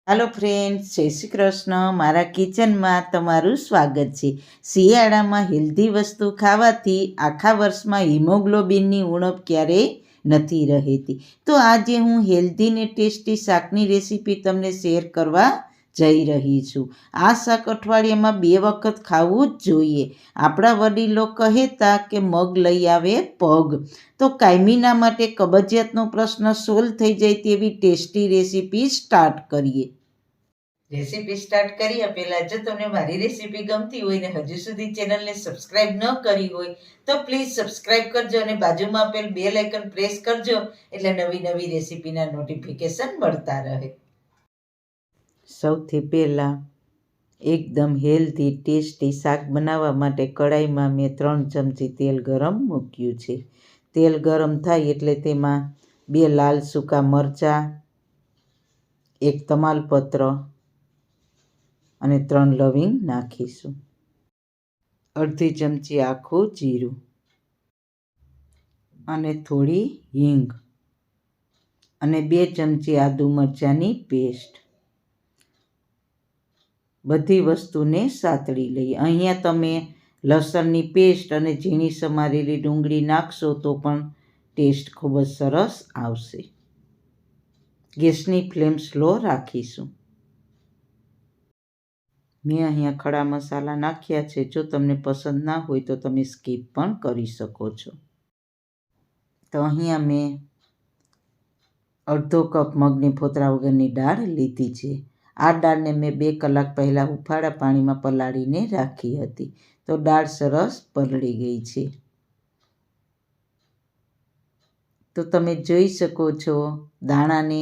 હાલો friends, જય શ્રી કૃષ્ણ. મારા કિચનમાં તમારું સ્વાગત છે. શિયાળામાં હેલ્ધી વસ્તુ ખાવાથી આખા વર્ષમાં હિમોગ્લોબિનની ઉણપ ક્યારેય નથી રહેતી. તો આજે હું હેલ્ધી ને ટેસ્ટી શાકની રેસીપી તમને શેર કરવા જઈ રહી છું. આ શાક અઠવાડિયામાં 2 વખત ખાવું જ જોઈએ. આપણા વડીલો કહેતા કે મગ લઈ આવે પગ. તો કાયમીના માટે કબજિયાતનો પ્રશ્ન સોલ્વ થઈ જાય તેવી ટેસ્ટી રેસીપી સ્ટાર્ટ કરીએ. રેસીપી સ્ટાર્ટ કર્યા પહેલાં જો તમને મારી રેસીપી ગમતી હોય ને હજુ સુધી ચેનલને સબસ્ક્રાઇબ ન કરી હોય તો પ્લીઝ સબસ્ક્રાઇબ કરજો અને બાજુમાં આપેલ બેલ આઇકન પ્રેસ કરજો એટલે નવી નવી રેસીપીના નોટિફિકેશન મળતા રહે. સૌથી પહેલાં એકદમ હેલ્ધી ટેસ્ટી શાક બનાવવા માટે કડાઈમાં મેં 3 ચમચી તેલ ગરમ મૂક્યું છે. તેલ ગરમ થાય એટલે તેમાં 2 લાલ સૂકા મરચાં, 1 તમાલપત્ર અને 3 લવિંગ નાખીશું. અડધી ચમચી આખું જીરું અને થોડી હિંગ અને 2 ચમચી આદુ મરચાંની પેસ્ટ. બધી વસ્તુને સાતળી લઈએ. અહીંયા તમે લસણની પેસ્ટ અને ઝીણી સમારેલી ડુંગળી નાખશો તો પણ ટેસ્ટ ખૂબ જ સરસ આવશે. ગેસની ફ્લેમ સ્લો રાખીશું. મેં અહીંયા ખડા મસાલા નાખ્યા છે. જો તમને પસંદ ના હોય તો તમે સ્કીપ પણ કરી શકો છો. તો અહીંયા મેં અડધો કપ મગની ફોતરા વગરની દાળ લીધી છે. આ દાળને મેં 2 કલાક પહેલાં હુંફાળા પાણીમાં પલાળીને રાખી હતી. તો દાળ સરસ પલળી ગઈ છે. તો તમે જોઈ શકો છો દાણાને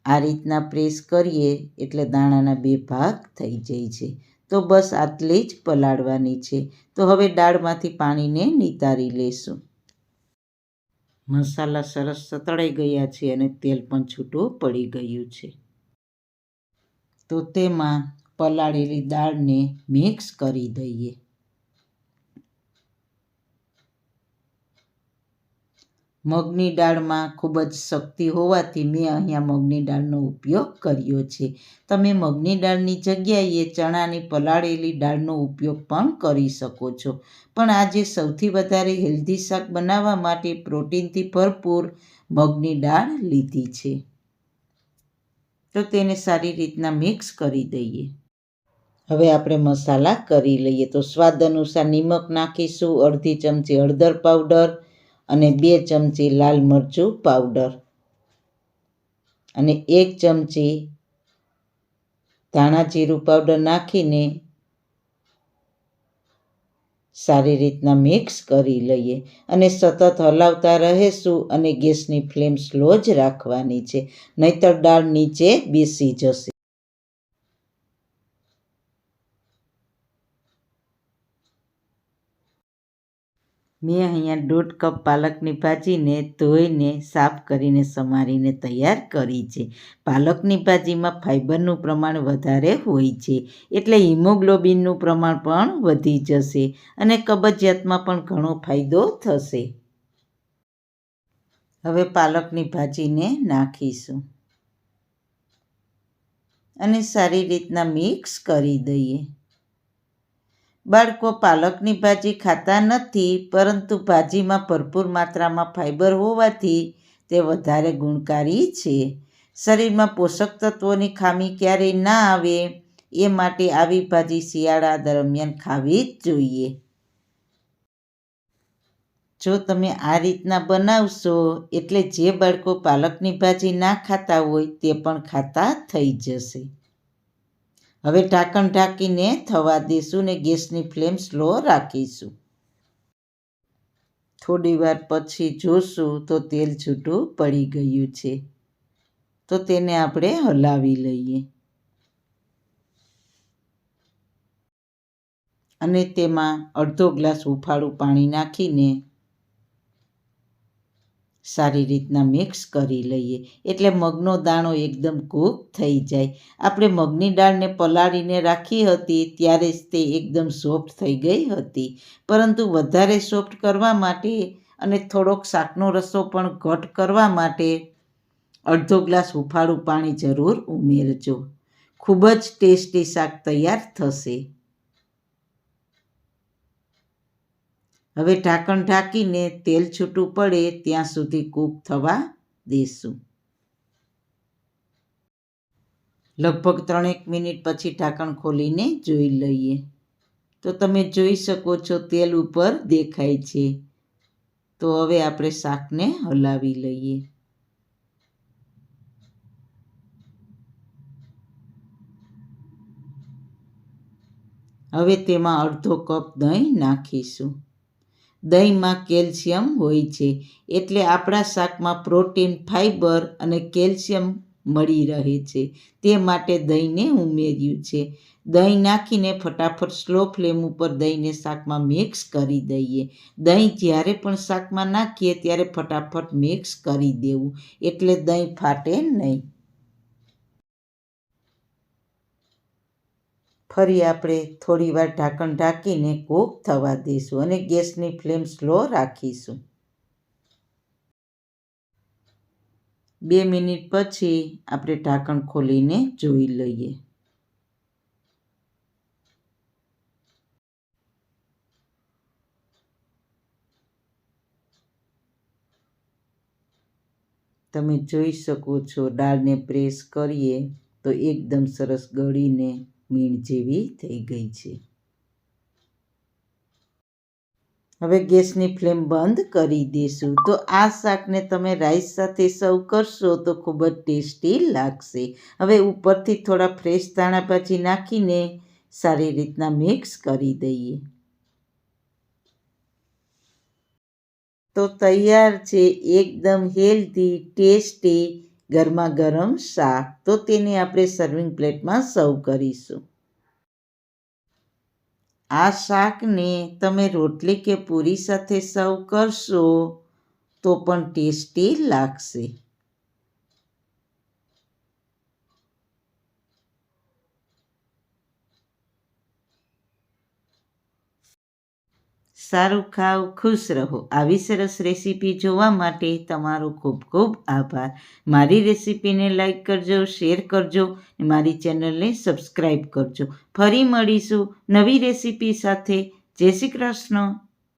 આ રીતના પ્રેસ કરીએ એટલે દાણાના 2 ભાગ થઈ જાય છે. તો બસ આટલી જ પલાળવાની છે. તો હવે દાળમાંથી પાણીને નિતારી લેશું. મસાલા સરસ સતળાઈ ગયા છે અને તેલ પણ છૂટું પડી ગયું છે. તો તેમાં પલાળેલી દાળને મિક્સ કરી દઈએ. મગની દાળમાં ખૂબ જ શક્તિ હોવાથી મેં અહીંયા મગની દાળનો ઉપયોગ કર્યો છે. તમે મગની દાળની જગ્યાએ ચણાની પલાળેલી દાળનો ઉપયોગ પણ કરી શકો છો. પણ આજે સૌથી વધારે હેલ્ધી શાક બનાવવા માટે પ્રોટીનથી ભરપૂર મગની દાળ લીધી છે. તો તેને સારી રીતના મિક્સ કરી દઈએ. હવે આપણે મસાલા કરી લઈએ. તો સ્વાદ અનુસાર નિમક નાખીશું, અડધી ચમચી હળદર પાવડર અને 2 ચમચી લાલ મરચું પાવડર અને 1 ચમચી ધાણા જીરું પાવડર નાખીને સારી રીતના મિક્સ કરી લઈએ અને સતત હલાવતા રહેશું અને ગેસની ફ્લેમ સ્લો જ રાખવાની છે, નહીંતર દાળ નીચે બેસી જશે. મેં અહીંયા 1.5 કપ પાલકની ભાજીને ધોઈને સાફ કરીને સમારીને તૈયાર કરી છે. પાલકની ભાજીમાં ફાઇબરનું પ્રમાણ વધારે હોય છે એટલે હિમોગ્લોબિનનું પ્રમાણ પણ વધી જશે અને કબજિયાતમાં પણ ઘણો ફાયદો થશે. હવે પાલકની ભાજીને નાખીશું અને સારી રીતના મિક્સ કરી દઈએ. બાળકો પાલકની ભાજી ખાતા નથી, પરંતુ ભાજીમાં ભરપૂર માત્રામાં ફાઇબર હોવાથી તે વધારે ગુણકારી છે. શરીરમાં પોષક તત્વોની ખામી ક્યારેય ના આવે એ માટે આવી ભાજી શિયાળા દરમિયાન ખાવી જ જોઈએ. જો તમે આ રીતના બનાવશો એટલે જે બાળકો પાલકની ભાજી ના ખાતા હોય તે પણ ખાતા થઈ જશે. હવે ઢાંકણ ઢાંકીને થવા દઈશું ને ગેસની ફ્લેમ સ્લો રાખીશું. થોડી વાર પછી જોશું તો તેલ છૂટું પડી ગયું છે. તો તેને આપણે હલાવી લઈએ અને તેમાં અડધો ગ્લાસ હુંફાળું પાણી નાખીને સારી રીતના મિક્સ કરી લઈએ એટલે મગનો દાણો એકદમ કૂક થઈ જાય. આપણે મગની દાળને પલાળીને રાખી હતી ત્યારે જ તે એકદમ સોફ્ટ થઈ ગઈ હતી, પરંતુ વધારે સોફ્ટ કરવા માટે અને થોડોક શાકનો રસો પણ ઘટ કરવા માટે અડધો ગ્લાસ હુંફાળું પાણી જરૂર ઉમેરજો. ખૂબ જ ટેસ્ટી શાક તૈયાર થશે. હવે ઢાંકણ ઢાંકીને તેલ છૂટું પડે ત્યાં સુધી કૂક થવા દેશું. લગભગ 3 મિનિટ પછી ઢાંકણ ખોલીને જોઈ લઈએ તો તમે જોઈ શકો છો તેલ ઉપર દેખાય છે. તો હવે આપણે શાકને હલાવી લઈએ. હવે તેમાં અડધો કપ દહીં નાખીશું. દહીંમાં કેલ્શિયમ હોય છે એટલે આપણા શાકમાં પ્રોટીન, ફાઈબર અને કેલ્શિયમ મળી રહે છે. તે માટે દહીંને ઉમેર્યું છે. દહીં નાખીને ફટાફટ સ્લો ફ્લેમ ઉપર દહીંને શાકમાં મિક્સ કરી દઈએ. દહીં જ્યારે પણ શાકમાં નાખીએ ત્યારે ફટાફટ મિક્સ કરી દેવું એટલે દહીં ફાટે નહીં. ફરી આપણે થોડીવાર ઢાંકણ ઢાંકીને કૂક થવા દઈશું અને ગેસની ફ્લેમ સ્લો રાખીશું. 2 મિનિટ પછી આપણે ઢાંકણ ખોલીને જોઈ લઈએ. તમે જોઈ શકો છો દાળને પ્રેસ કરીએ તો એકદમ સરસ ગળીને મીણ જેવી થઈ ગઈ છે. હવે ગેસની ફ્લેમ બંધ કરી દઈશું. તો આ શાકને તમે રાઈસ સાથે સર્વ કરશો તો ખૂબ જ ટેસ્ટી લાગશે. હવે ઉપરથી થોડા ફ્રેશ ધાણા ભાજી નાખીને સારી રીતના મિક્સ કરી દઈએ. તો તૈયાર છે એકદમ હેલ્ધી, ટેસ્ટી ગરમા ગરમ શાક. તો તેને આપણે સર્વિંગ પ્લેટમાં સર્વ કરીશું. આ શાકને તમે રોટલી કે પૂરી સાથે સર્વ કરશો તો પણ ટેસ્ટી લાગશે. સારું ખાઓ, ખુશ રહો. આવી સરસ રેસીપી જોવા માટે તમારો ખૂબ ખૂબ આભાર. મારી રેસીપીને લાઈક કરજો, શેર કરજો, મારી ચેનલને સબસ્ક્રાઈબ કરજો. ફરી મળીશું નવી રેસીપી સાથે. જય શ્રી કૃષ્ણ.